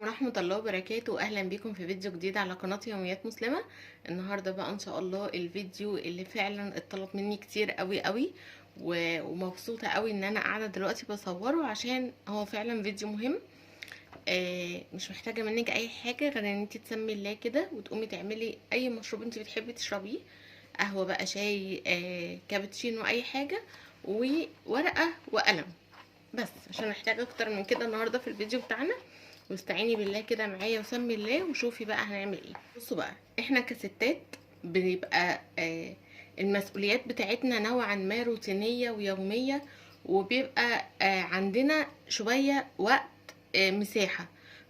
ورحمة الله وبركاته. أهلا بكم في فيديو جديد على قناة يوميات مسلمة. النهاردة بقى إن شاء الله الفيديو اللي فعلا اتطلب مني كتير قوي قوي ومبسوطة قوي إن أنا قاعدة دلوقتي بصوره عشان هو فعلا فيديو مهم. مش محتاجة منك أي حاجة غير إن انتي تسمي الله كده وتقومي تعملي أي مشروب انتي بتحبي تشربيه، قهوة بقى، شاي، كابتشينو، أي حاجة، وورقة وقلم بس، عشان محتاجة أكتر من كده النهاردة في الفيديو بتاعنا. واستعيني بالله كده معايا وسمي الله وشوفي بقى هنعمل ايه. بصوا بقى، احنا كستات بنبقى المسؤوليات بتاعتنا نوعا ما روتينية ويومية، وبيبقى عندنا شوية وقت، مساحة،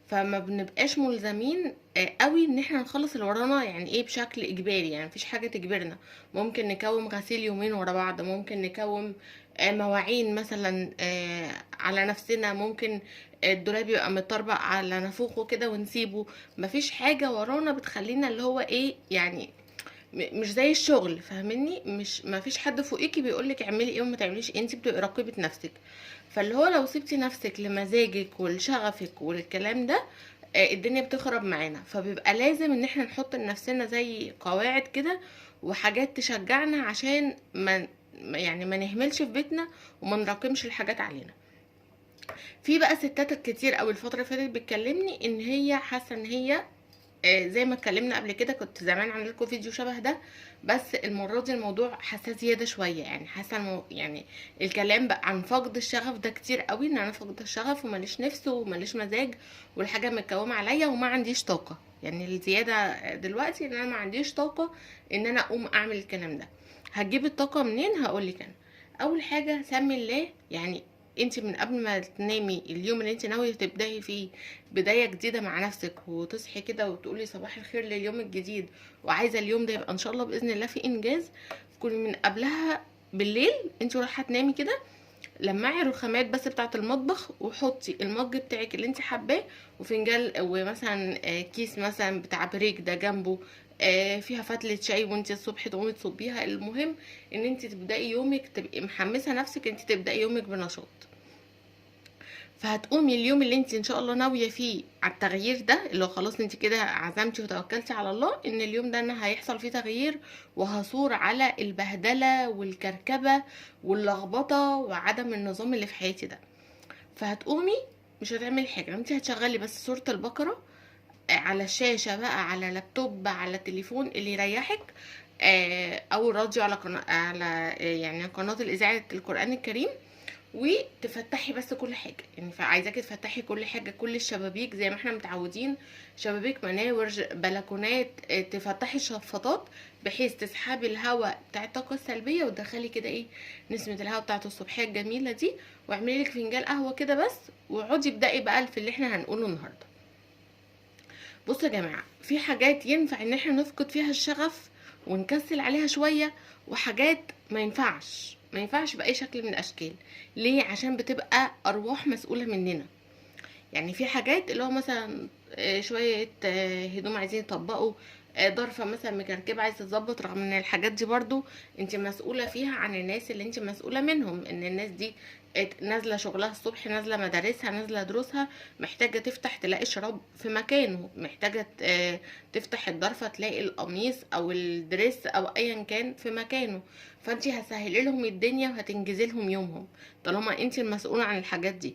فما بنبقاش ملزمين قوي ان احنا نخلص اللي ورانا، يعني ايه، بشكل اجباري. يعني مفيش حاجة تجبرنا. ممكن نكوم غسيل يومين ورا بعض، ممكن نكوم مواعين مثلا على نفسنا، ممكن الدولاب يبقى متطربق على نافوخه كده ونسيبه. مفيش حاجة ورانا بتخلينا اللي هو ايه يعني، مش زي الشغل، فاهمني؟ مش مفيش حد فوقيكي بيقولك اعملي ايه وما تعمليش ايه، انت بتبقي راقبة نفسك. فاللي هو لو سبتي نفسك لمزاجك ولشغفك والكلام ده، الدنيا بتخرب معانا. فبيبقى لازم ان احنا نحط لنفسنا زي قواعد كده وحاجات تشجعنا عشان يعني ما نهملش في بيتنا وما نراكمش الحاجات علينا. في بقى ستات كتير قوي الفتره اللي فاتت بتكلمني ان هي حاسه ان هي زي ما اتكلمنا قبل كده، كنت زمان عامله لكم فيديو شبه ده، بس المره دي الموضوع حساس زياده شويه. يعني حاسه يعني الكلام بقى عن فقد الشغف ده كتير قوي، ان انا فقد الشغف وماليش نفس وماليش مزاج والحاجه متكومه عليا وما عنديش طاقه. يعني الزياده دلوقتي ان انا ما عنديش طاقه ان انا اقوم اعمل الكلام ده. هتجيب الطاقه منين؟ هقولك انا. اول حاجه سمي الله. يعني انت من قبل ما تنامي، اليوم اللي انت ناويه تبداي فيه بدايه جديده مع نفسك، وتصحي كده وتقولي صباح الخير لليوم الجديد، وعايزه اليوم ده يبقى ان شاء الله باذن الله في انجاز، كوني من قبلها بالليل انت رايحه تنامي كده لمعي الرخامات بس بتاعه المطبخ، وحطي المج بتاعك اللي انت حباه، وفنجان، ومثلا كيس مثلا بتاع بريك ده جنبه، فيها فتلة شاي، وانت الصبح تقومي تصبيها. المهم ان انت تبدأي يومك، تبقي محمسة نفسك انت تبدأي يومك بنشاط. فهتقومي اليوم اللي انت ان شاء الله ناويه فيه على التغيير ده، اللي هو خلاص انت كده عزمتي وتوكلتي على الله ان اليوم ده انا هيحصل فيه تغيير، وهثور على البهدله والكركبه واللخبطه وعدم النظام اللي في حياتي ده. فهتقومي مش هتعملي حاجه، انت هتشغلي بس سوره البقره على الشاشه بقى، على لابتوب، على تليفون اللي يريحك، او الراديو على على يعني قناه الاذاعه القران الكريم، وتفتحي بس كل حاجه. يعني فعايزاكي تفتحي كل حاجه، كل الشبابيك زي ما احنا متعودين، شبابيك، مناور، بلكونات، تفتحي الشفاطات بحيث تسحبي الهواء بتاع الطاقه السلبيه وتدخلي كده ايه، نسمه الهواء بتاعه الصبحيه الجميله دي. واعملي لك فنجان قهوه كده بس، واقعدي ابدأي بقى في اللي احنا هنقوله النهارده. بصوا يا جماعه، في حاجات ينفع ان احنا نفقد فيها الشغف ونكسل عليها شويه، وحاجات ما ينفعش باي شكل من الاشكال. ليه؟ عشان بتبقى ارواح مسؤوله مننا. يعني في حاجات اللي هو مثلا شويه هدوم عايزين يطبقوا، ضرفه مثلا مكركبه عايزه تظبط، رغم ان الحاجات دي برضو انت مسؤوله فيها عن الناس اللي انت مسؤوله منهم. ان الناس دي نازله شغلها الصبح، نازله مدارسها، نازله دروسها، محتاجه تفتح تلاقي الشراب في مكانه، محتاجه تفتح الضرفه تلاقي القميص او الدريس او ايا كان في مكانه. فانت هتسهلي لهم الدنيا وهتنجزي لهم يومهم طالما انت المسؤوله عن الحاجات دي.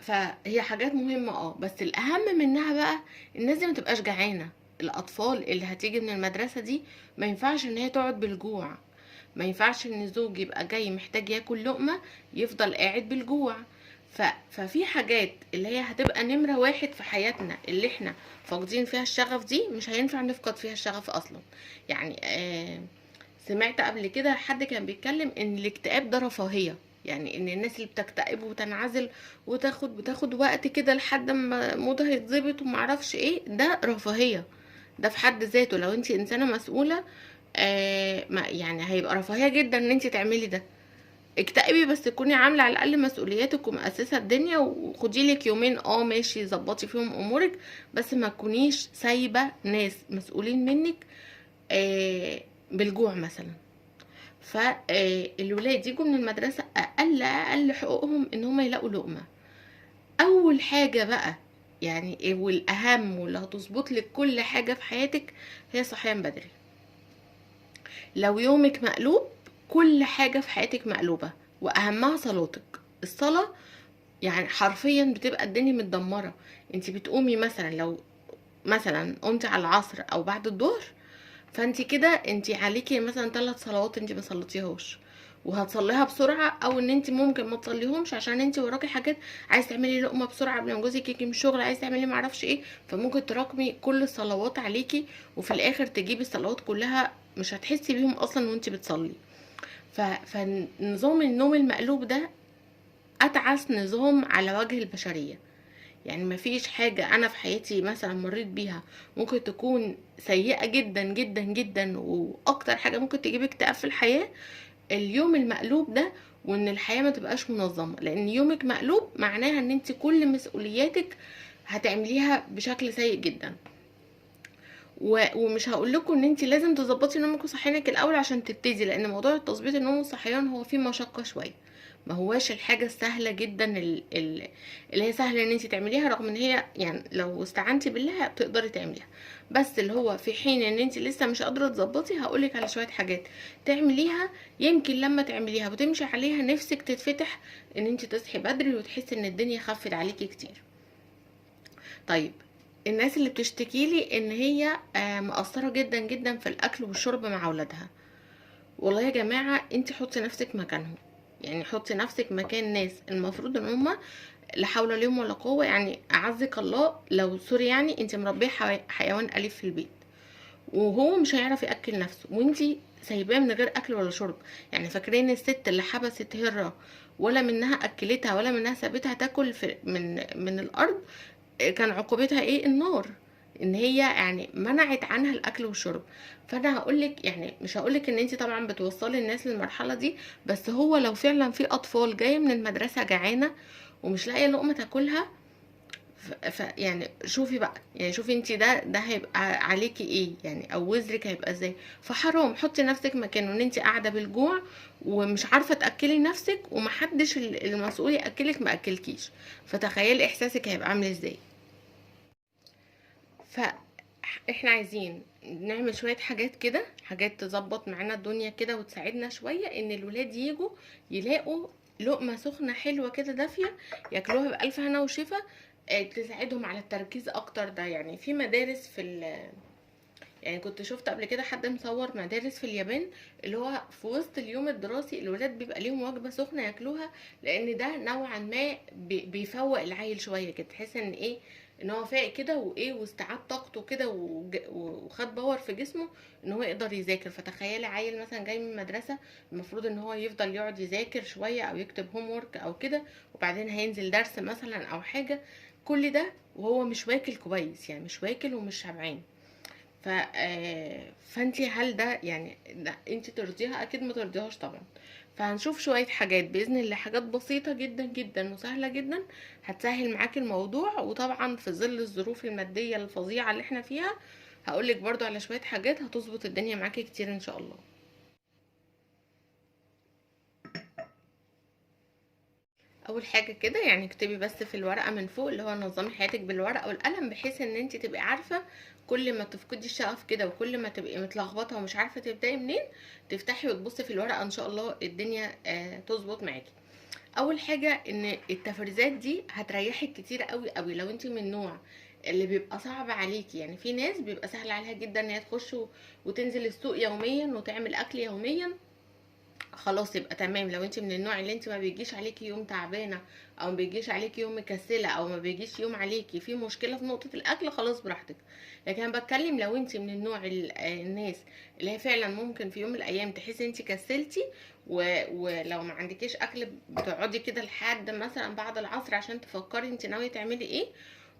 فهي حاجات مهمة، بس الأهم منها بقى الناس دي ما تبقاش جعانة. الأطفال اللي هتيجي من المدرسة دي ما ينفعش إن هي تقعد بالجوع. ما ينفعش إن الزوج يبقى جاي محتاج ياكل لقمة يفضل قاعد بالجوع. ففي حاجات اللي هي هتبقى نمرة واحد في حياتنا اللي احنا فاقدين فيها الشغف دي، مش هينفع نفقد فيها الشغف أصلا. يعني سمعت قبل كده حد كان بيتكلم ان الاكتئاب ده رفاهية. يعني ان الناس اللي بتكتئب وتنعزل بتاخد وقت كده لحد ما مودها يتظبط ومعرفش ايه، ده رفاهية. ده في حد ذاته لو انت انسانة مسؤولة، ما يعني هيبقى رفاهية جدا ان انت تعملي ده. اكتئبي بس تكوني عاملة على الاقل مسؤولياتك ومؤسسة الدنيا، وخدي لك يومين ماشي ظبطي فيهم امورك، بس ما تكونيش سايبة ناس مسؤولين منك بالجوع مثلا. فالولاد يجوا من المدرسة اقل حقوقهم ان هم يلاقوا لقمة. اول حاجة بقى يعني إيه والاهم واللي هتظبط لك كل حاجة في حياتك هي صحيان بدري. لو يومك مقلوب كل حاجة في حياتك مقلوبة، واهمها صلاتك. الصلاة يعني حرفيا بتبقى الدنيا متدمرة. انت بتقومي مثلا، لو مثلا قمتي على العصر او بعد الظهر، فانت كده انت عليكي مثلا 3 صلوات انت ما صليتيهاش، وهتصليها بسرعه، او ان انت ممكن ما تصليهمش عشان انت وراكي حاجات، عايز تعملي لقمه بسرعه قبل ما جوزك يجي من الشغل، عايز تعملي معرفش ايه، فممكن تراكمي كل الصلوات عليكي، وفي الاخر تجيبي الصلوات كلها مش هتحسي بيهم اصلا وانت بتصلي. فنظام النوم المقلوب ده اتعس نظام على وجه البشريه. يعني مفيش حاجة أنا في حياتي مثلا مريت بيها ممكن تكون سيئة جدا جدا جدا، وأكتر حاجة ممكن تجيب اكتئاب في الحياة اليوم المقلوب ده، وإن الحياة ما تبقاش منظمة. لأن يومك مقلوب معناها إن انت كل مسؤولياتك هتعمليها بشكل سيء جدا. ومش هقول لكم ان انت لازم تظبطي نومك وصحيانك الاول عشان تبتدي، لان موضوع تظبيط النوم والصحيان هو فيه مشقه شويه، ما هواش الحاجه السهله جدا اللي هي سهله ان انت تعمليها، رغم ان هي يعني لو استعنتي بالله تقدري تعمليها. بس اللي هو في حين ان انت لسه مش قادره تظبطي، هقولك على شويه حاجات تعمليها، يمكن لما تعمليها وتمشي عليها نفسك تتفتح ان انت تصحي بدري وتحسي ان الدنيا خفت عليكي كتير. طيب، الناس اللي بتشتكي لي ان هي مقصره جدا جدا في الاكل والشرب مع اولادها، والله يا جماعه انت حطي نفسك مكانهم. يعني حطي نفسك مكان ناس المفروض ان هم لا حول لهم ولا قوه، يعني اعزك الله لو سوري يعني انت مربيه حيوان اليف في البيت، وهو مش هيعرف ياكل نفسه وانتي سايباه من غير اكل ولا شرب. يعني فاكرين الست اللي حبست هره ولا منها اكلتها ولا منها سابتها تاكل من الارض، كان عقوبتها ايه؟ النار. ان هي يعني منعت عنها الاكل والشرب. فانا هقولك يعني مش هقولك ان انت طبعا بتوصلي الناس للمرحله دي، بس هو لو فعلا في اطفال جايه من المدرسه جعانه ومش لاقيه لقمه تاكلها، يعني شوفي بقى، يعني شوفي انت ده هيبقى عليكي ايه يعني، او وزرك هيبقى ازاي. فحرام حطي نفسك مكانه ان انت قاعده بالجوع ومش عارفه تاكلي نفسك، ومحدش المسؤول ياكلك ما اكلكيش، فتخيلي احساسك هيبقى عامل ازاي. فاحنا عايزين نعمل شوية حاجات كده، حاجات تظبط معانا الدنيا كده وتساعدنا شوية ان الولاد يجوا يلاقوا لقمة سخنة حلوة كده دافية ياكلوها بألف هنا وشفا، تساعدهم على التركيز اكتر. ده يعني في مدارس يعني كنت شفت قبل كده حد مصور مدارس في اليابان، اللي هو في وسط اليوم الدراسي الولاد بيبقى ليهم وجبة سخنة ياكلوها، لان ده نوعا ما بيفوق العيل شوية كده، تحس ان ايه، ان هو فايق كده وايه واستعاد طاقته كده وخد باور في جسمه ان هو يقدر يذاكر. فتخيلي عيل مثلا جاي من المدرسة، المفروض ان هو يفضل يقعد يذاكر شوية او يكتب هوم ورك او كده، وبعدين هينزل درس مثلا او حاجة، كل ده وهو مش واكل كويس، يعني مش واكل ومش شبعان. ف فانتي هل ده يعني ده انت ترضيها؟ اكيد ما ترضيهاش طبعا. فهنشوف شوية حاجات بإذن الله، حاجات بسيطة جدا جدا وسهلة جدا هتسهل معاكي الموضوع. وطبعا في ظل الظروف المادية الفظيعة اللي احنا فيها، هقولك برضو على شوية حاجات هتظبط الدنيا معاكي كتير ان شاء الله. اول حاجه كده يعني اكتبي بس في الورقه من فوق، اللي هو نظمي حياتك بالورقه والقلم، بحيث ان انت تبقي عارفه كل ما تفقدي الشغف كده وكل ما تبقي متلخبطه ومش عارفه تبداي منين، تفتحي وتبصي في الورقه ان شاء الله الدنيا تظبط معاكي. اول حاجه ان التفريزات دي هتريحك كتير قوي قوي لو انت من النوع اللي بيبقى صعب عليكي. يعني في ناس بيبقى سهل عليها جدا ان هي تخش وتنزل السوق يوميا وتعمل اكل يوميا، خلاص يبقى تمام. لو انت من النوع اللي انت ما بيجيش عليكي يوم تعبانه، او ما بيجيش عليكي يوم مكسله، او ما بيجيش يوم عليكي في مشكله في نقطه الاكل، خلاص براحتك. لكن انا بتكلم لو انت من النوع الناس اللي هي فعلا ممكن في يوم من الايام تحسي انت كسلتي، ولو ما عندكيش اكل بتقعدي كده لحد مثلا بعد العصر عشان تفكري انت ناويه تعملي ايه،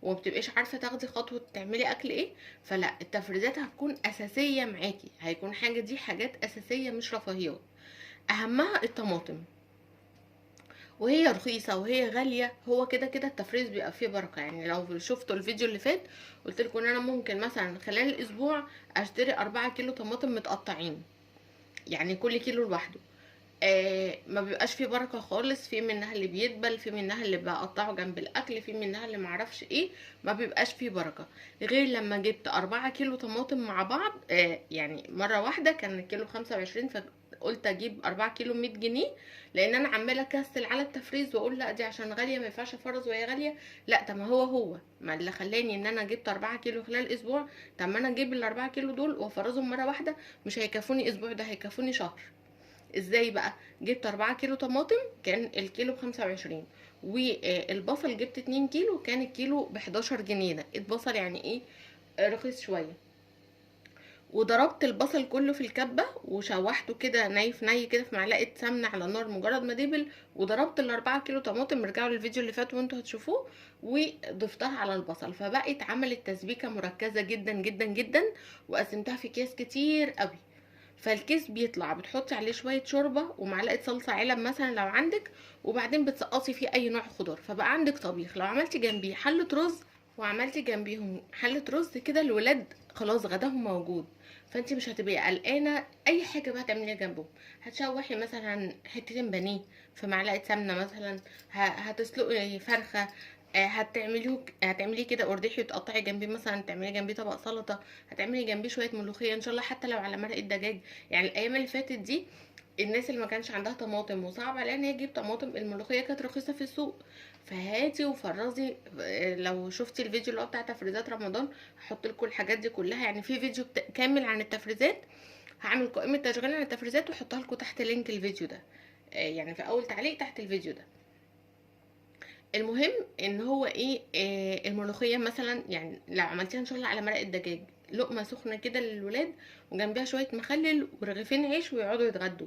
ومبتبقيش عارفه تاخدي خطوه تعملي اكل ايه، فلا التفريزات هتكون اساسيه معاكي، هيكون حاجه دي حاجات اساسيه مش رفاهيات. اهمها الطماطم، وهي رخيصه وهي غاليه، هو كده كده التفريز بيبقى فيه بركه. يعني لو شفتوا الفيديو اللي فات قلت لكم ان انا ممكن مثلا خلال الاسبوع اشتري 4 كيلو طماطم متقطعين، يعني كل كيلو لوحده. ما بيبقاش فيه بركه خالص، في منها اللي بيدبل، في منها اللي بقطعه جنب الاكل، في منها اللي معرفش ايه، ما بيبقاش فيه بركه. غير لما جبت 4 كيلو طماطم مع بعض، يعني مره واحده كان الكيلو ب25، فقلت اجيب 4 كيلو 100 جنيه، لان انا عماله اكسل على التفريز واقول لا دي عشان غاليه ما ينفعش افرز وهي غاليه. لا، طب ما هو ما اللي خلاني ان انا جبت 4 كيلو خلال اسبوع، طب ما انا اجيب ال4 كيلو دول وافرزهم مره واحده، مش هيكفوني اسبوع، ده هيكفوني شهر. ازاي بقى؟ جبت 4 كيلو طماطم كان الكيلو ب25، والبصل جبت 2 كيلو كان الكيلو ب11 جنيه. ده البصل يعني ايه؟ رخيص شويه. وضربت البصل كله في الكبه وشوحته كده ني في ني كده في معلقه سمنه على النار مجرد ما دبل، وضربت ال4 كيلو طماطم، ارجعوا للفيديو اللي فات وانتوا هتشوفوه، وضفتها على البصل، فبقت عملت تسبيكه مركزه جدا جدا جدا، وقسمتها في اكياس كتير قوي. فالكيس بيطلع بتحطي عليه شويه شوربه ومعلقه صلصه علب مثلا لو عندك، وبعدين بتسقطي فيه اي نوع خضار، فبقى عندك طبيخ. لو عملتي جنبيه حله رز وعملتي جنبيهم حله رز كده، الولاد خلاص غداهم موجود، فانت مش هتبقي قلقانه اي حاجه بقى تعمليها جنبهم. هتشوحي مثلا حتتين بانيه في معلقه سمنه مثلا، هتسلقي فرخه، هتعملي كده قرداحي وتقطعي جنبيه مثلا، تعملي جنبيه طبق سلطه، هتعملي جنبيه شويه ملوخيه ان شاء الله، حتى لو على مرقه دجاج. يعني الايام اللي فاتت دي الناس اللي ما كانش عندها طماطم وصعب عليها ان هي تجيب طماطم، الملوخيه كانت رخيصه في السوق، فهاتي وفرزي. لو شفتي الفيديو اللي هو بتاع تفريزات رمضان، هحط لكم الحاجات دي كلها، يعني في فيديو كامل عن التفريزات، هعمل قائمه تشغيل عن التفريزات واحطها لكم تحت لينك الفيديو ده، يعني في اول تعليق تحت الفيديو ده. المهم ان هو ايه، الملوخيه مثلا يعني لو عملتيها ان شاء الله على مرقه دجاج، لقمه سخنه كده للولاد وجنبها شويه مخلل ورغيفين عيش ويقعدوا يتغدوا،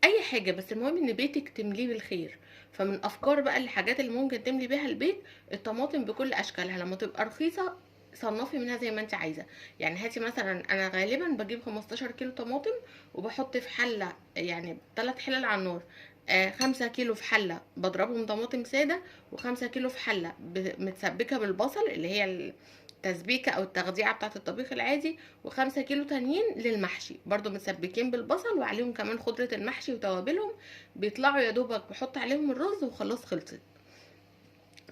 اي حاجه، بس المهم ان بيتك تمليه بالخير. فمن افكار بقى الحاجات اللي ممكن تملي بيها البيت، الطماطم بكل اشكالها لما تبقى رخيصه صنفي منها زي ما انت عايزه. يعني هاتي مثلا، انا غالبا بجيب 15 كيلو طماطم وبحط في حله، يعني 3 حلل على النار، 5 كيلو في حله بضربهم طماطم ساده، و5 كيلو في حله متسبكه بالبصل اللي هي التسبيكه او التخديعه بتاعه الطبيخ العادي، و5 كيلو تانيين للمحشي برضو متسبكين بالبصل وعليهم كمان خضرة المحشي وتوابلهم، بيطلعوا يا دوبك بحط عليهم الرز وخلاص خلصت.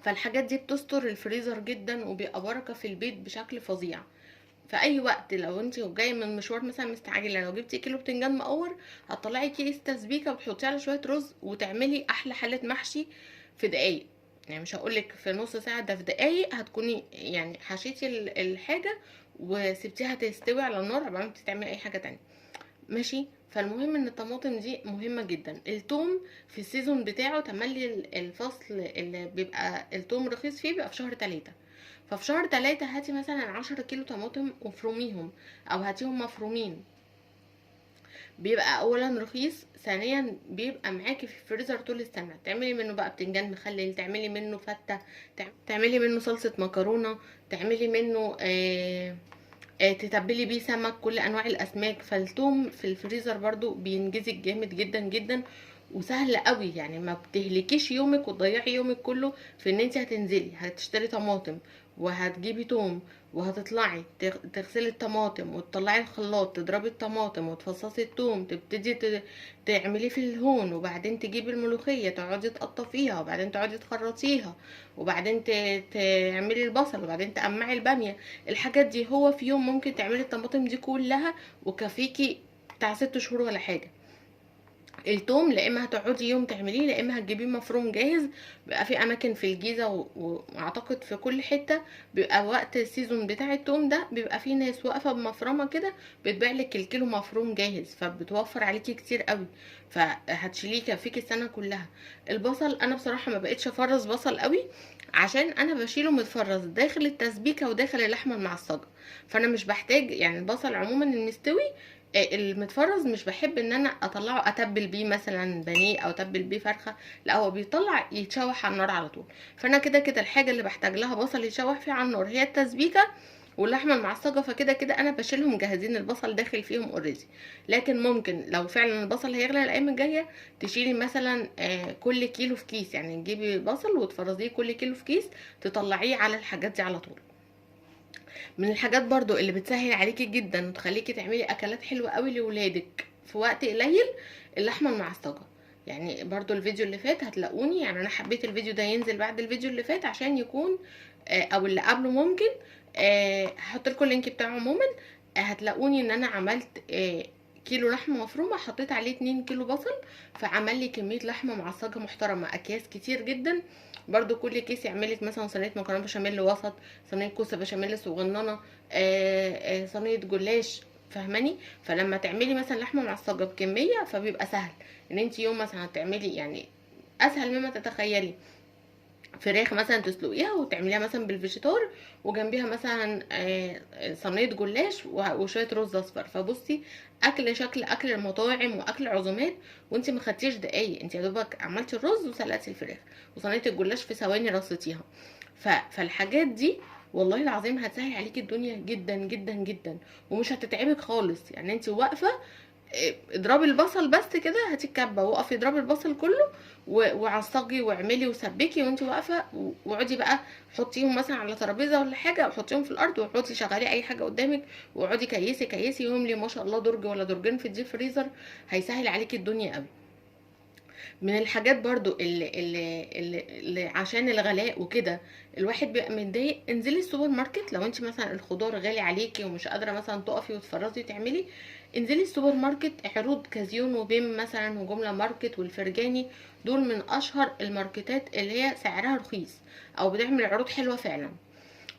فالحاجات دي بتستر الفريزر جدا وبيبقى بركة في البيت بشكل فظيع. في اي وقت لو انت جايه من مشوار مثلا مستعجله، لو جبتي كيلو بتنجان مقور، هتطلعي كيس تسبيكه وتحطيه على شويه رز وتعملي احلى حله محشي في دقايق. يعني مش هقولك في نص ساعه، ده في دقايق هتكوني يعني حشيتي الحاجه وسبتيها تستوي على النار قبل ما تعملي اي حاجه تانية. ماشي. فالمهم ان الطماطم دي مهمه جدا. التوم في السيزون بتاعه تملي الفصل اللي بيبقى التوم رخيص فيه بيبقى في شهر 3. ففي شهر 3 هاتي مثلا 10 كيلو طماطم وفروميهم، او هاتيهم مفرومين، بيبقى اولا رخيص، ثانيا بيبقى معاكي في الفريزر طول السنه. تعملي منه بقى بتنجان مخلل، تعملي منه فته، تعملي منه صلصه مكرونه، تعملي منه تتبلي بيه سمك، كل انواع الاسماك. فالثوم في الفريزر برضو بينجزك جامد جدا جدا، وسهل قوي، يعني ما بتهلكيش يومك وتضيعي يومك كله في ان انت هتنزلي هتشتري طماطم وهتجيبي توم، وهتطلعي تغسلي الطماطم وتطلعي الخلاط تضربي الطماطم وتفصصي التوم تبتدي تعمليه في الهون، وبعدين تجيبي الملوخيه تقعدي تقطفيها وبعدين تقعدي تخرطيها، وبعدين تعملي البصل وبعدين تقمعي الباميه. الحاجات دي هو في يوم ممكن تعملي الطماطم دي كلها وكفيكي بتاع 6 شهور ولا حاجه. التوم لا اما هتقعدي يوم تعمليه، لا اما هتجيبيه مفروم جاهز. بيبقى في اماكن في الجيزه واعتقد في كل حته بيبقى وقت السيزون بتاع التوم ده بيبقى في ناس واقفه بمفرمه كده بتبيع لك الكيلو مفروم جاهز، فبتوفر عليكي كتير قوي، فهتشيليه يكفيكي السنه كلها. البصل انا بصراحه ما بقتش افرز بصل قوي، عشان انا بشيله متفرز داخل التسبيكه وداخل اللحمه المعصجه، فانا مش بحتاج يعني البصل عموما المستوي المتفرز مش بحب ان انا اطلعه اتبل بيه مثلا بانيه او اتبل بيه فرخه، لا هو بيطلع يتشوح على النار على طول. فانا كده كده الحاجه اللي بحتاج لها بصل يتشوح فيه على النار هي التسبيكه واللحمه المعصجه، فكده كده انا بشيلهم جاهزين البصل داخل فيهم اوريدي. لكن ممكن لو فعلا البصل هيغلى الايام الجايه تشيلي مثلا كل كيلو في كيس، يعني تجيبي بصل وتفرزيه كل كيلو في كيس تطلعيه على الحاجات دي على طول. من الحاجات برضو اللي بتسهل عليكي جدا وتخليكي تعملي اكلات حلوه قوي لولادك في وقت قليل، اللحمه المعصجه. يعني برضو الفيديو اللي فات هتلاقوني، يعني انا حبيت الفيديو ده ينزل بعد الفيديو اللي فات عشان يكون او اللي قبله ممكن، هحط لكم اللينك بتاعه عموما. هتلاقوني ان انا عملت كيلو لحمه مفرومه، حطيت عليه 2 كيلو بصل، فعمل لي كميه لحمه معصجه محترمه، اكياس كتير جدا. برضو كل كيس يعمل لك مثلا صينيه مكرونه بشاميل وسط، صينيه كوسه بشاميل صغننه، صينيه جلاش، فاهماني؟ فلما تعملي مثلا لحمه معصجه بكميه فبيبقى سهل ان انت يوم مثلا هتعملي، يعني اسهل مما تتخيلي. فراخ مثلا تسلقيها وتعمليها مثلا بالفيجيتار، وجنبيها مثلا صينيه جلاش وشويه رز اصفر. فبصي، اكل شكل اكل المطاعم واكل عزومات، وانت ما خدتيش دقايق، انت يا دوبك عملتي الرز وسلقتي الفراخ، وصينيه الجلاش في ثواني رصيتيها. فالحاجات دي والله العظيم هتسهل عليكي الدنيا جدا جدا جدا، ومش هتتعبك خالص. يعني انت واقفه اضربي البصل بس كده، هاتي الكبه وقفي اضربي البصل كله وعصجي واعملي وسبكي وانت واقفه، واقعدي بقى حطيهم مثلا على ترابيزه ولا حاجه، وحطيهم في الارض، واقعدي شغلي اي حاجه قدامك، واقعدي كيسي كيسي يوم لي ما شاء الله درج ولا درجين في الديب فريزر، هيسهل عليكي الدنيا قوي. من الحاجات برضو اللي عشان الغلاء وكده الواحد بيبقى متضايق، انزلي السوبر ماركت. لو انت مثلا الخضار غالي عليكي ومش قادره مثلا تقفي وتفرزي وتعملي، انزلي السوبر ماركت. عروض كازيون وبيم مثلا وجمله ماركت والفرجاني، دول من اشهر الماركتات اللي هي سعرها رخيص او بتعمل عروض حلوه فعلا.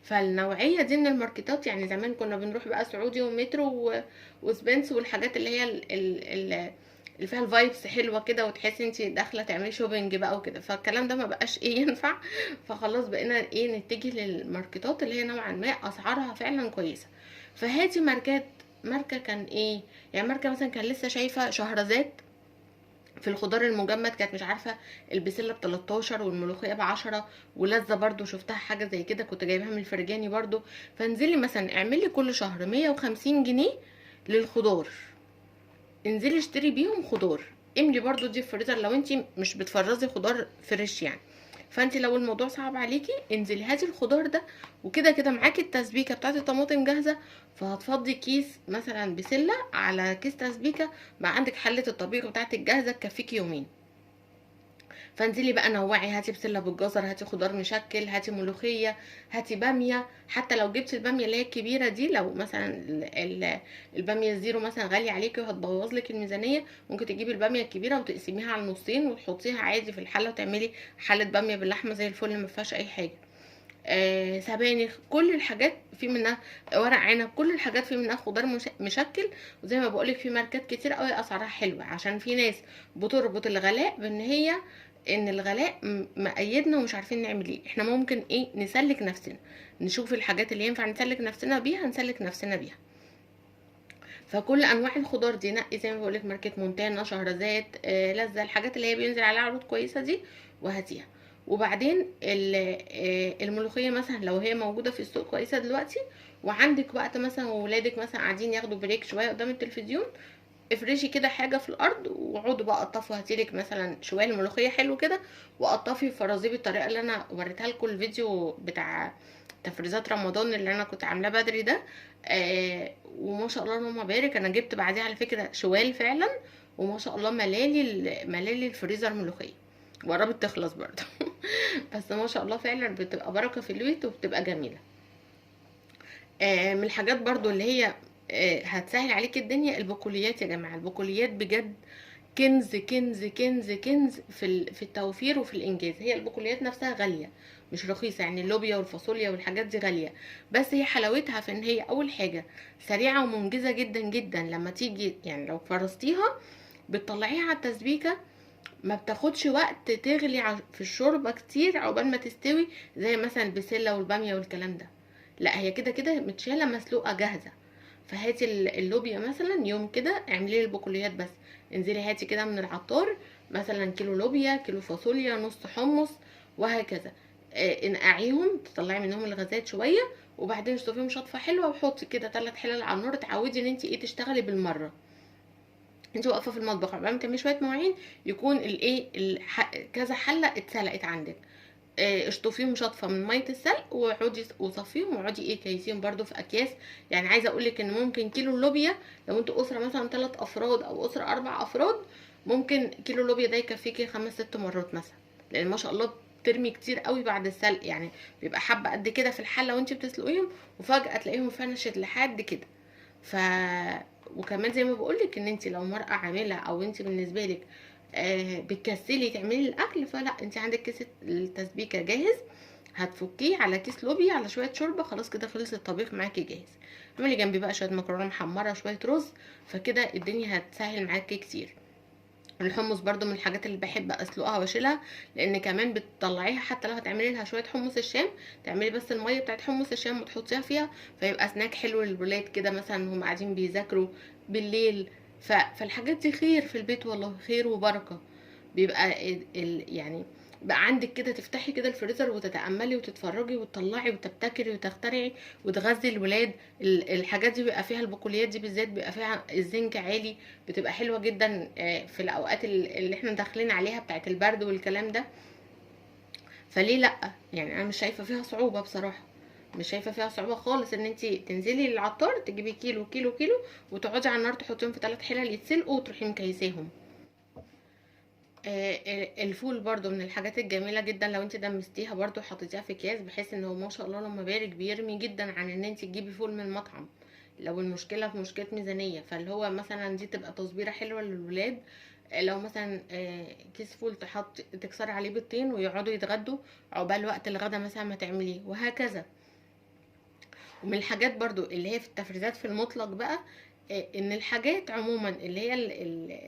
فالنوعيه دي من الماركتات، يعني زمان كنا بنروح بقى سعودي ومترو وسبنس والحاجات اللي هي اللي فيها الفايبس حلوه كده، وتحسي انت داخله تعملي شوبينج بقى وكده، فالكلام ده ما بقاش ينفع. فخلاص بقينا نتجه للماركتات اللي هي نوعا ما اسعارها فعلا كويسه. فهاتي ماركه كان يعني ماركه مثلا كان لسه شايفه شهرزاد في الخضار المجمد، كانت مش عارفه البسله ب 13 والملوخيه ب 10، ولذه برضو شفتها حاجه زي كده كنت جايباها من الفرجاني برضو. فانزلي مثلا اعملي كل شهر 150 جنيه للخضار، انزلي اشتري بيهم خضار، املي برضو دي فريزر لو انت مش بتفرزي خضار فريش يعني. فانت لو الموضوع صعب عليكي انزلي هاتي الخضار ده، وكده كده معاكي التسبيكه بتاعت الطماطم جاهزه، فهتفضي كيس مثلا بسله على كيس تسبيكه، بقى عندك حله الطبيخ بتاعتك جاهزه تكفيكي يومين. فانزلي بقى نوعي، هاتي بسله بالجزر، هاتي خضار مشكل، هاتي ملوخيه، هاتي باميه. حتى لو جبتي الباميه اللي هي الكبيره دي، لو مثلا الباميه الزيرو مثلا غاليه عليكي وهتبوظ لك الميزانيه، ممكن تجيبي الباميه الكبيره وتقسميها على نصين وتحطيها عادي في الحله وتعملي حله باميه باللحمه زي الفل، ما فيهاش اي حاجه. سبانخ، كل الحاجات في منها، ورق عنب، كل الحاجات في منها خضار مشكل. وزي ما بقولك في ماركات كتير قوي اسعارها حلوه، عشان في ناس بتربط الغلاء ان الغلاء مقيدنا ومش عارفين نعمل ايه. احنا ممكن نسلك نفسنا، نشوف الحاجات اللي ينفع نسلك نفسنا بيها نسلك نفسنا بيها. فكل انواع الخضار دي نقي زي ما بقولك، ماركت مونتانا، شهرزاد، لذة، الحاجات اللي هي بينزل عليها عروض كويسه دي، وهاتيها. وبعدين الملوخيه مثلا لو هي موجوده في السوق كويسه دلوقتي، وعندك وقت مثلا وولادك مثلا قاعدين ياخدوا بريك شويه قدام التلفزيون، افرشي كده حاجه في الارض وقعدوا بقى قطفوا، هاتيلك مثلا شويه الملوخيه حلو كده وقطفي وفرزيه بالطريقه اللي انا وريتها لكم الفيديو بتاع تفريزات رمضان اللي انا كنت عاملاه بدري ده. وما شاء الله اللهم بارك، انا جبت بعديها على فكره شوال فعلا، وما شاء الله ملالي الفريزر ملوخيه، وقربت تخلص برضه. بس ما شاء الله فعلا بتبقى بركه في البيت وبتبقى جميله. من الحاجات برضو اللي هي هتسهل عليك الدنيا، البقوليات يا جماعه. البقوليات بجد كنز كنز كنز كنز في التوفير وفي الانجاز. هي البقوليات نفسها غاليه مش رخيصه، يعني اللوبيا والفاصوليا والحاجات دي غاليه، بس هي حلاوتها في ان هي اول حاجه سريعه ومنجزه جدا جدا. لما تيجي يعني لو فرستيها بتطلعيها على التسبيكه، ما بتاخدش وقت تغلي في الشوربه كتير عقبال ما تستوي زي مثلا البسله والباميه والكلام ده. لا، هي كده كده متشاله مسلوقه جاهزه. فهاتي اللوبيا مثلا يوم كده اعملي البقوليات بس، انزلي هاتي كده من العطار مثلا كيلو لوبيا، كيلو فاصوليا، نص حمص، وهكذا. انقعيهم تطلعي منهم الغازات شويه، وبعدين اشطفيهم شطفه حلوه، وحطي كده 3 حلل على النار. اتعودي ان انت تشتغلي بالمره، انت واقفه في المطبخ قبل ما تعملي شويه مواعين يكون كذا حله اتسلقت عندك. اشطفيهم شطفه من ميه السلق، واقعدي وصفيهم، واقعدي كيسيهم برده في اكياس. يعني عايزه اقول لك ان ممكن كيلو اللوبيا لو انتوا اسره مثلا 3 افراد او اسره 4 افراد، ممكن كيلو لوبيا ده يكفيكي 5 6 مرات مثلا، لان ما شاء الله بترمي كتير قوي بعد السلق. يعني بيبقى حبه قد كده في الحله وانت بتسلقيهم، وفجاه تلاقيهم فنشت لحد كده. ف وكمان زي ما بقولك ان انت لو مرأة عامله او انت بالنسبه لك بتكسلي تعملي الاكل، فلا، انت عندك كيس التسبيكه جاهز، هتفكيه على كيس لوبيا على شويه شوربه، خلاص كده خلص الطبيخ معاكي جاهز. اعملي جنبي بقى شويه مكرونه محمره شويه رز، فكده الدنيا هتسهل معاكي كتير. الحمص برضو من الحاجات اللي بحب اسلقها واشيلها، لان كمان بتطلعيها حتى لو هتعملي لها شويه حمص الشام، تعملي بس الميه بتاعت حمص الشام وتحطيها فيها، فيبقى سناك حلو للولاد كده مثلا هم قاعدين بيذاكروا بالليل. فالحاجات دي خير في البيت، والله خير وبركه. بيبقى يعني بقى عندك كده تفتحي كده الفريزر وتتأملي وتتفرجي وتطلعي وتبتكري وتخترعي وتغذي الولاد. الحاجات دي بيبقى فيها البقوليات دي بالذات بيبقى فيها الزنك عالي، بتبقى حلوة جدا في الأوقات اللي احنا داخلين عليها بتاعت البرد والكلام ده. فليه لأ؟ يعني أنا مش شايفة فيها صعوبة بصراحة، مش شايفة فيها صعوبة خالص ان انت تنزلي للعطار تجيبي كيلو كيلو كيلو، وتقعدي على النار تحطيهم في 3 حلل يتسلقوا وتروحي مكيساهم. الفول برضو من الحاجات الجميله جدا، لو انت دمستيها برضو حطيتيها في اكياس، بحيث ان هو ما شاء الله لما بارك بيرمي جدا عن ان انت تجيبي فول من مطعم. لو المشكله في مشكله ميزانيه، فاللي هو مثلا دي تبقى تصبيره حلوه للولاد. لو مثلا كيس فول تكسري عليه بيضتين ويقعدوا يتغدوا عقبال وقت الغدا مثلا ما تعمليه، وهكذا. ومن الحاجات برضو اللي هي في التفريزات في المطلق بقى، ان الحاجات عموما اللي هي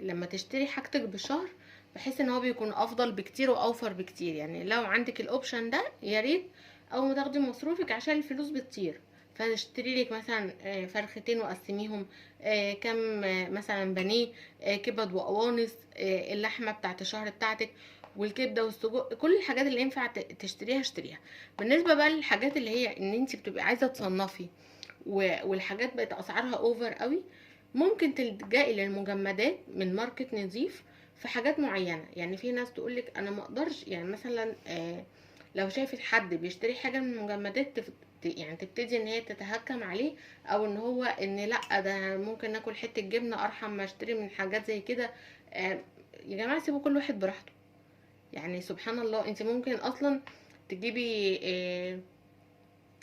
لما تشتري حاجتك بالشهر، بحس ان هو بيكون افضل بكتير واوفر بكتير. يعني لو عندك الاوبشن ده يا ريت اول ما تاخدي مصروفك عشان الفلوس بتطير، فاشتري لك مثلا فرختين وقسميهم، كم مثلا بانيه، كبد وقوانص، اللحمه بتاعت الشهر بتاعتك، والكبده والسجق، كل الحاجات اللي ينفع تشتريها اشتريها. بالنسبه بقى للحاجات اللي هي ان انت بتبقي عايزه تصنفي والحاجات بقت اسعارها اوفر قوي، ممكن تلجئي للمجمدات من ماركت نظيف في حاجات معينه. يعني في ناس تقولك انا ما اقدرش، يعني مثلا لو شافت حد بيشتري حاجه من المجمدات يعني تبتدي ان هي تتهكم عليه، او ان هو ان لا ده ممكن ناكل حته جبنه ارحم ما اشتري من حاجات زي كده. يا جماعه سيبوا كل واحد براحته. يعني سبحان الله، انت ممكن اصلا تجيبي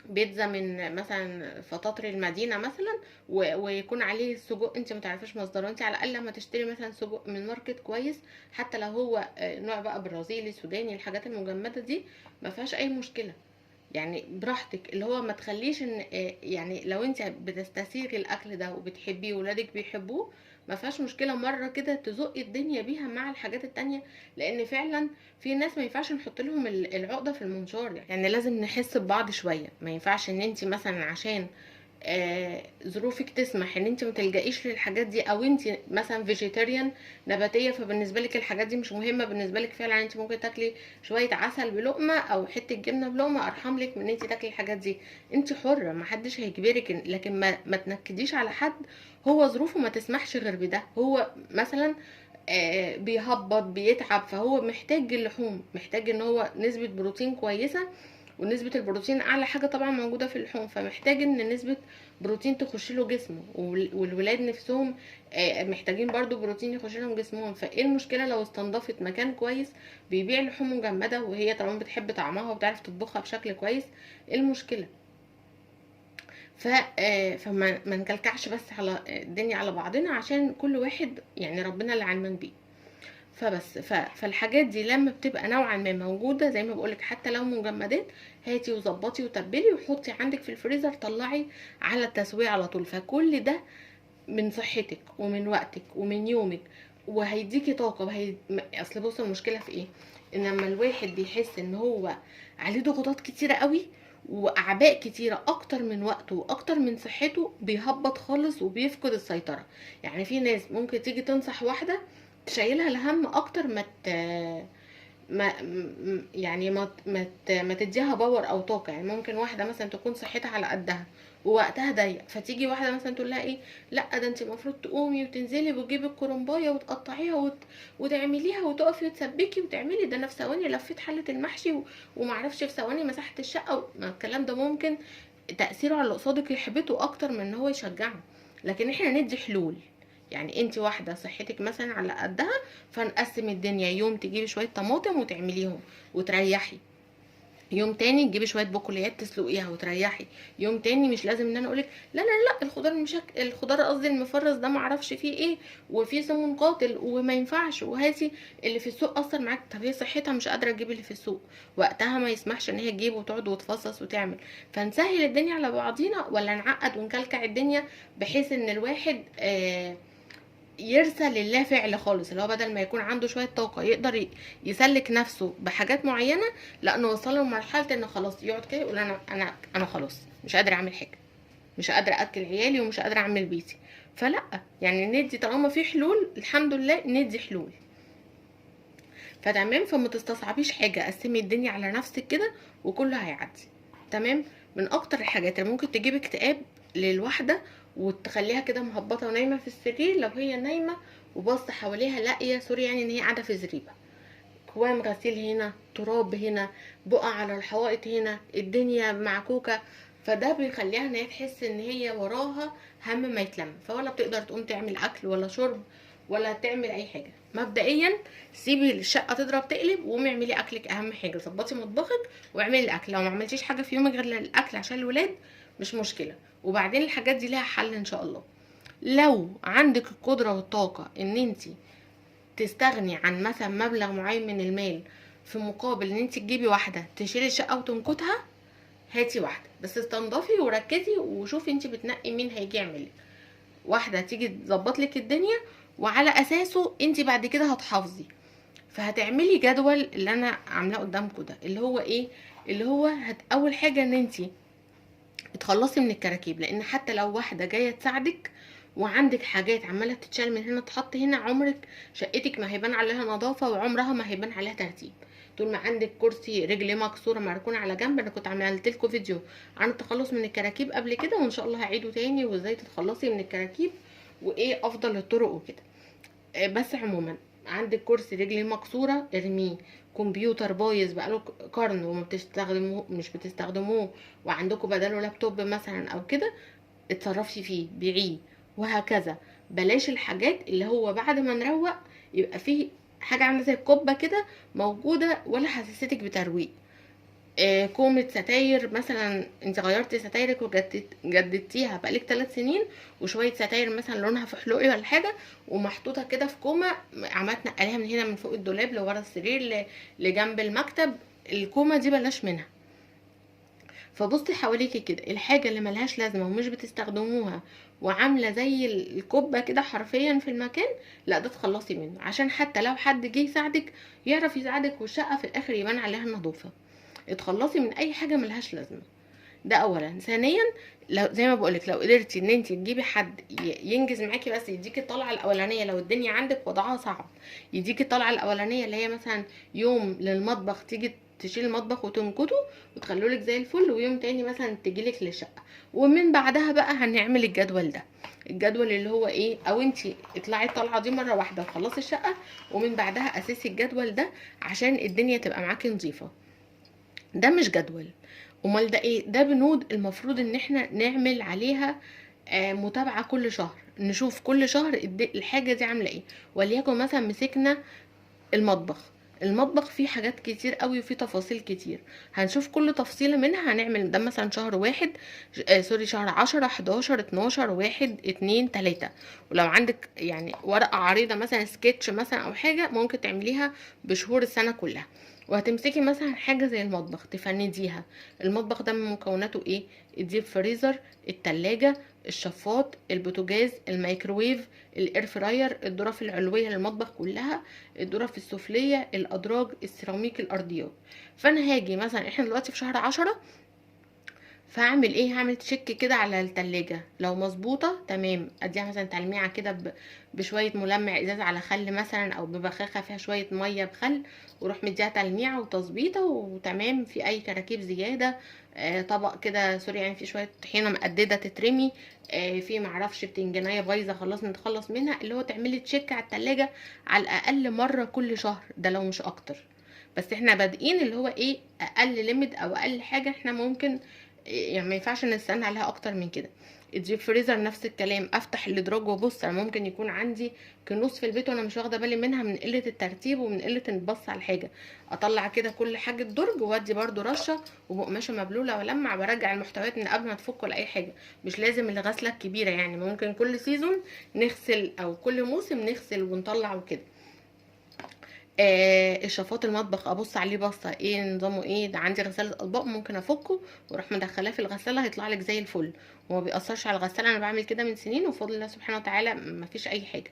بيتزا من مثلا فطاطر المدينه مثلا، ويكون عليه سجق انت ما تعرفيش مصدره. انت على الاقل لما تشتري مثلا سجق من ماركت كويس، حتى لو هو نوع بقى برازيلي سوداني، الحاجات المجمده دي ما فيهاش اي مشكله. يعني براحتك، اللي هو ما تخليش ان يعني لو انت بتستسيغي الاكل ده وبتحبيه وولادك بيحبوه، ما فيهاش مشكله مره كده تزقي الدنيا بيها مع الحاجات التانية. لان فعلا في ناس ما ينفعش نحط لهم العقده في المنشار. يعني لازم نحس ببعض شويه. ما ينفعش ان انت مثلا عشان ظروفك تسمح ان انت ما تلجئيش للحاجات دي، او انت مثلا فيجيتيريان نباتيه، فبالنسبه لك الحاجات دي مش مهمه بالنسبه لك، فعلا انت ممكن تاكلي شويه عسل بلقمه او حته جبنه بلقمه ارحم لك من ان انت تاكلي الحاجات دي. انت حره، ما حدش هيجبرك، لكن ما تنكديش على حد هو ظروفه ما تسمحش غير بده. هو مثلا بيهبط بيتعب، فهو محتاج اللحوم، محتاج ان هو نسبه بروتين كويسه، ونسبة البروتين اعلى حاجة طبعا موجودة في اللحوم، فمحتاج ان نسبة بروتين تخش له جسمه. والولاد نفسهم محتاجين برضو بروتين يخش لهم جسمهم. فايه المشكلة لو استنضفت مكان كويس بيبيع لحوم مجمدة، وهي طالما بتحب طعمها وبتعرف تطبخها بشكل كويس، ايه المشكلة؟ فما نكلكعش بس على الدنيا على بعضنا، عشان كل واحد يعني ربنا اللي علمان بيه. فالحاجات دي لما بتبقى نوعا ما موجوده زي ما بقولك، حتى لو مجمدات، هاتي وظبطي وتبلي وحطي عندك في الفريزر، طلعي على التسويه على طول. فكل ده من صحتك ومن وقتك ومن يومك، وهيديكي طاقه اصل بص المشكله في ايه؟ ان لما الواحد بيحس ان هو عليه ضغوطات كتيره قوي واعباء كتيره اكتر من وقته واكتر من صحته، بيهبط خالص وبيفقد السيطره. يعني في ناس ممكن تيجي تنصح واحده تشيلها الهم اكتر يعني ما تديها باور او طاقه. يعني ممكن واحده مثلا تكون صحتها على قدها ووقتها ضيق، فتيجي واحده مثلا تقول لها ايه، لا ده انت المفروض تقومي وتنزلي وتجيبي الكرنبايه وتقطعيها وتعمليها وتقفي وتسبكي وتعملي ده، انا في ثواني لفيت حله المحشي ومعرفش في ثواني مسحت الشقه. ما الكلام ده ممكن تاثيره على اللي قصادك يحبطه اكتر من ان هو يشجعه. لكن احنا ندي حلول، يعني انت واحده صحتك مثلا على قدها، فنقسم الدنيا، يوم تجيبي شويه طماطم وتعمليهم وتريحي، يوم تاني تجيبي شويه بقوليات تسلقيها وتريحي، يوم تاني مش لازم ان انا اقولك لا لا لا الخضار الخضار قصدي المفرز ده معرفش فيه ايه وفيه سموم قاتل وما ينفعش، وهاتي اللي في السوق اثر معاك. طب هي صحتها مش قادره تجيب اللي في السوق، وقتها ما يسمحش ان هي تجيب وتقعد وتفصص وتعمل. فنسهل الدنيا على بعضينا ولا نعقد ونكلكع الدنيا، بحيث ان الواحد يرسى لله فعل خالص، اللي هو بدل ما يكون عنده شويه طاقه يقدر يسلك نفسه بحاجات معينه، لا نوصله لمرحله ان خلاص يقعد كده يقول انا خلاص مش قادر اعمل حاجه، مش قادره اكل عيالي ومش قادره اعمل بيتي. فلا يعني ندي طالما في حلول الحمد لله ندي حلول. فتمام، فما تستصعبيش حاجه، قسمي الدنيا على نفسك كده وكله هيعدي. تمام. من اكتر الحاجات اللي ممكن تجيب اكتئاب للواحده وتخليها كده مهبطه ونايمه في السرير، لو هي نايمه وبص حواليها لاقيه سوري يعني ان هي قاعده في زريبه، كوام غسيل هنا، تراب هنا، بقع على الحوائط هنا، الدنيا معكوكه، فده بيخليها ان هي تحس ان هي وراها هم ما يتلم، فولا بتقدر تقوم تعمل اكل ولا شرب ولا تعمل اي حاجه. مبدئيا سيبي الشقه تضرب تقلب وقومي اعملي اكلك، اهم حاجه ظبطي مطبخك واعملي الاكل. لو ما عملتيش حاجه في يومك غير الاكل عشان الولاد مش مشكله، وبعدين الحاجات دي ليها حل ان شاء الله. لو عندك القدره والطاقه ان انت تستغني عن مثلا مبلغ معين من المال في مقابل ان انت تجيبي واحده تشيلي الشقه وتنكتها، هاتي واحده بس استنضفي وركزي وشوفي انت بتنقي مين هيجي يعملك، واحده تيجي تظبط لك الدنيا وعلى اساسه انت بعد كده هتحافظي. فهتعملي جدول اللي انا عاملاه قدامكم ده، اللي هو ايه؟ اللي هو اول حاجه ان انت اتخلصي من الكراكيب، لان حتى لو واحده جايه تساعدك وعندك حاجات عماله تتشال من هنا تحط هنا، عمرك شقتك ما هيبان عليها نظافه وعمرها ما هيبان عليها ترتيب. طول ما عندك كرسي رجليه مكسوره مركونه على جنب، انا كنت عملت لكم فيديو عن التخلص من الكراكيب قبل كده وان شاء الله هعيده تاني، وازاي تتخلصي من الكراكيب وايه افضل الطرق وكده. بس عموما عندك كرسي رجلي مكسوره ارميه، كمبيوتر بايظ بقاله قرن وما بتستخدموه مش بتستخدموه وعندكم بداله لابتوب مثلا او كده، اتصرفي فيه بيعيه، وهكذا. بلاش الحاجات اللي هو بعد ما نروق يبقى فيه حاجه عامله زي الكوبه كده موجوده ولا حسستك بترويق. كومة ستاير مثلا، انت غيرتي ستايرك وجددتيها بقالك 3 سنين، وشوية ستاير مثلا لونها فحلوقي ولا حاجة ومحطوطة كده في كومة، عملت نقليها من هنا من فوق الدولاب لورا السرير لجنب المكتب، الكومة دي بلاش منها. فبصي حواليكي كده الحاجة اللي ملهاش لازمة ومش بتستخدموها وعاملة زي الكوبة كده حرفيا في المكان، لا ده تخلصي منه، عشان حتى لو حد جه يساعدك يعرف يساعدك والشقة في الاخر يبان عليها النظافة. اتخلصي من اي حاجه ملهاش لازمه، ده اولا. ثانيا لو زي ما بقولك لو قدرتي ان انت تجيبي حد ينجز معاكي بس يديكي الطلعه الاولانيه، لو الدنيا عندك وضعها صعب يديكي الطلعه الاولانيه اللي هي مثلا يوم للمطبخ تيجي تشيل المطبخ وتنكته وتخلولك زي الفل، ويوم تاني مثلا تجيلك للشقه، ومن بعدها بقى هنعمل الجدول ده. الجدول اللي هو ايه؟ او انتي اطلعي الطلعه دي مره واحده وخلصي الشقه، ومن بعدها اساسي الجدول ده عشان الدنيا تبقى معاكي نظيفه. ده مش جدول، امال ده ايه؟ ده بنود المفروض ان احنا نعمل عليها متابعة كل شهر، نشوف كل شهر الحاجة دي عاملة ايه. وليكن مثلا مسكنا المطبخ، المطبخ فيه حاجات كتير قوي وفيه تفاصيل كتير، هنشوف كل تفصيلة منها هنعمل ده مثلا شهر واحد، سوري شهر 10 11 12 1 2 3. ولو عندك يعني ورقة عريضة مثلا سكتش مثلا او حاجة ممكن تعمليها بشهور السنة كلها. وهتمسكي مثلا حاجة زي المطبخ تفنديها، المطبخ ده من مكوناته ايه؟ الديب فريزر، التلاجة، الشفاط، البوتاجاز، الميكروويف، الاير فراير، الظرف العلويه للمطبخ كلها، الظرف السفليه، الادراج، السيراميك، الارضيات. فانا هاجي مثلا احنا دلوقتي في شهر 10، فهعمل ايه؟ هعمل تشيك كده على التلاجة، لو مظبوطه تمام اديها مثلا تلميعه كده بشويه ملمع ازاز على خل مثلا، او ببخاخه فيها شويه ميه بخل، وروح مديها تلميعه وتظبيطه وتمام. في اي كراكيب زياده طبق كده سوري يعني في شويه طحينه مقدده تترمي، في معرفش بتنجانيه بايظه خلاص نتخلص منها، اللي هو تعملي تشيك على التلاجة على الاقل مره كل شهر، ده لو مش اكتر. بس احنا بادئين اللي هو ايه اقل ليميت او اقل حاجه احنا ممكن يعني ما ينفعش نستنى عليها اكتر من كده. الديب فريزر نفس الكلام، افتح الادراج وابص، انا ممكن يكون عندي كنوز في البيت وانا مش واخده بالي منها من قله الترتيب ومن قله البص على الحاجه. اطلع كده كل حاجه درج وادي برده رشه وبقماشه مبلوله والمع، برجع المحتويات من قبل ما تفك ولا اي حاجه. مش لازم الغسله الكبيره، يعني ممكن كل سيزون نغسل او كل موسم نغسل ونطلع وكده. الشفاط المطبخ ابص عليه بصه ايه نظامه ايه، ده عندي غساله اطباق ممكن افكه واروح مدخلاه في الغساله هيطلع لك زي الفل وما بيأثرش على الغساله. انا بعمل كده من سنين وبفضل الله سبحانه وتعالى مفيش اي حاجه.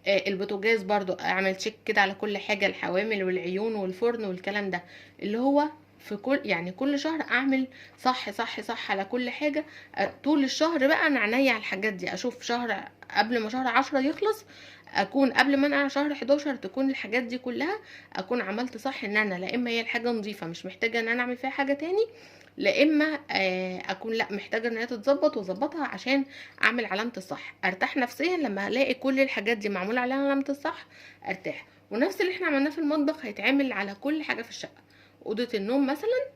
البوتاجاز برضو اعمل تشيك كده على كل حاجه، الحوامل والعيون والفرن والكلام ده، اللي هو في كل يعني كل شهر اعمل صح صح صح على كل حاجه. طول الشهر بقى انا عينيا على الحاجات دي، اشوف شهر قبل ما شهر 10 يخلص اكون قبل ما انا شهر 11 تكون الحاجات دي كلها اكون عملت صح، ان انا لا اما هي الحاجه نظيفه مش محتاجه ان انا اعمل فيها حاجه تاني، لا اما اكون لا محتاجه ان هي تتظبط واظبطها عشان اعمل علامه الصح. ارتاح نفسيا لما الاقي كل الحاجات دي معموله عليها علامه الصح، ارتاح. ونفس اللي احنا عملناه في المطبخ هيتعمل على كل حاجه في الشقه. اوضه النوم مثلا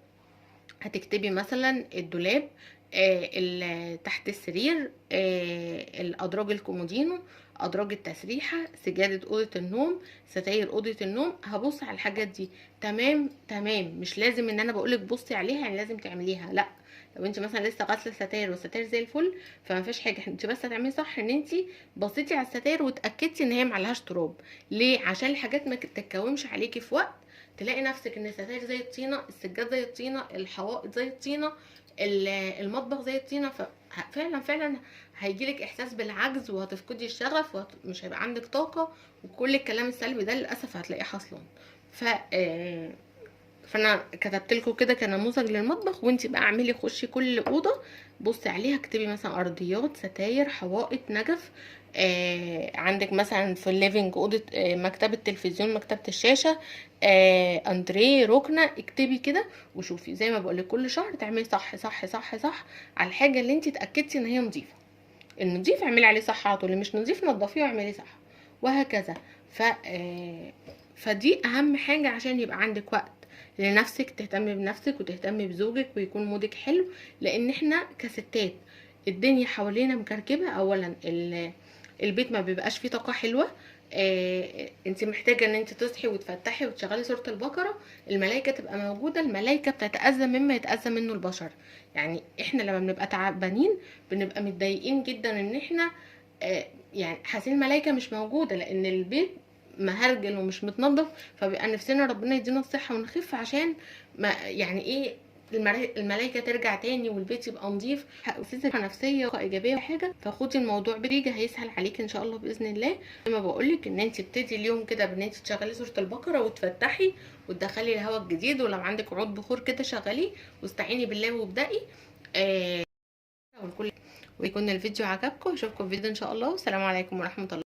هتكتبي مثلا الدولاب، تحت السرير، الادراج الكومودينو، ادراج التسريحه، سجاده اوضه النوم، ستاير اوضه النوم. هبص على الحاجات دي تمام تمام. مش لازم ان انا بقولك بصي عليها يعني لازم تعمليها، لا. لو انت مثلا لسه غاسله الستاير والستاير زي الفل فما فيش حاجه، انت بس هتعملي صح ان انت بصيتي على الستاير واتاكدتي ان هي معلهاش تراب. ليه؟ عشان الحاجات ما تتكومش عليكي في وقت تلاقي نفسك ان الستاير زي الطينه، السجاد زي الطينه، الحوائط زي الطينه، المطبخ زي الطينه. ففعلا فعلا هيجيلك احساس بالعجز وهتفقدي الشغف ومش هيبقى عندك طاقه، وكل الكلام السلبي ده للاسف هتلاقيه حصلا. ف فانا كتبت لكم كده كنموذج للمطبخ، وانت بقى اعملي خشي كل اوضه بصي عليها، اكتبي مثلا ارضيات، ستاير، حوائط، نجف. عندك مثلا في الليفينج اوضه، مكتبه تلفزيون، مكتبه الشاشه، انتريه، ركنه. اكتبي كده وشوفي زي ما بقول لك كل شهر تعملي صح صح صح صح على الحاجه اللي انت اتاكدتي ان هي نظيفه. النظيف اعملي عليه صح على طول، اللي مش نظيف نضفيه واعمليه صح، وهكذا. ف فدي اهم حاجه عشان يبقى عندك وقت لنفسك، تهتمي بنفسك وتهتمي بزوجك ويكون مودك حلو. لان احنا كستات الدنيا حوالينا مكركبه. اولا البيت ما بيبقاش فيه طاقه حلوه. انت محتاجه ان انت تصحي وتفتحي وتشغلي سوره البقره، الملائكه تبقى موجوده. الملائكه بتتاذى مما يتاذى منه البشر. يعني احنا لما بنبقى تعبانين بنبقى متضايقين جدا ان احنا يعني حاسين الملائكه مش موجوده، لان البيت مهرجل ومش متنظف. فبيبقى نفسنا ربنا يدينا الصحه ونخف عشان ما يعني ايه الملايكه ترجع تاني والبيت يبقى نظيف. ثقه نفسيه ايجابيه حاجه، فخدي الموضوع بريجه هيسهل عليك ان شاء الله باذن الله. زي ما بقولك ان انت تبتدي اليوم كده بان انت تشغلي سوره البقره وتفتحي وتدخلي الهواء الجديد، ولو عندك عود بخور كده شغليه واستعيني بالله وابدأي. والكل. ويكون الفيديو عجبكم، اشوفكم في فيديو ان شاء الله، والسلام عليكم ورحمه الله.